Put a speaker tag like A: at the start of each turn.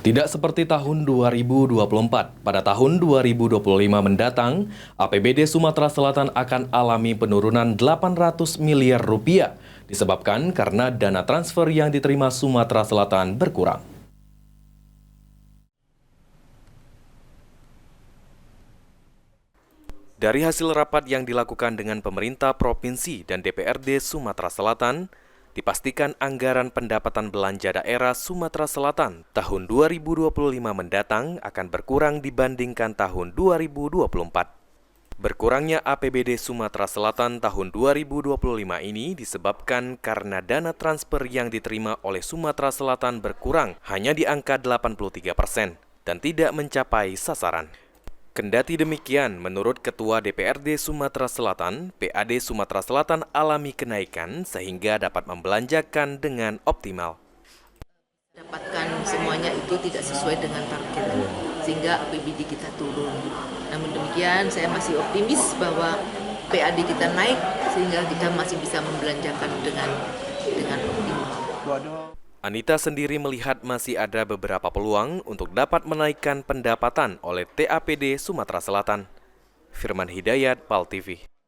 A: Tidak seperti tahun 2024, pada tahun 2025 mendatang, APBD Sumatera Selatan akan alami penurunan 800 miliar rupiah, disebabkan karena dana transfer yang diterima Sumatera Selatan berkurang. Dari hasil rapat yang dilakukan dengan pemerintah provinsi dan DPRD Sumatera Selatan, dipastikan anggaran pendapatan belanja daerah Sumatera Selatan tahun 2025 mendatang akan berkurang dibandingkan tahun 2024. Berkurangnya APBD Sumatera Selatan tahun 2025 ini disebabkan karena dana transfer yang diterima oleh Sumatera Selatan berkurang hanya di angka 83% dan tidak mencapai sasaran. Kendati demikian, menurut Ketua DPRD Sumatera Selatan, PAD Sumatera Selatan alami kenaikan sehingga dapat membelanjakan dengan optimal.
B: Dapatkan semuanya itu tidak sesuai dengan target, sehingga APBD kita turun. Namun demikian, saya masih optimis bahwa PAD kita naik, sehingga kita masih bisa membelanjakan dengan optimal.
A: Anita sendiri melihat masih ada beberapa peluang untuk dapat menaikkan pendapatan oleh TAPD Sumatera Selatan. Firman Hidayat, PAL TV.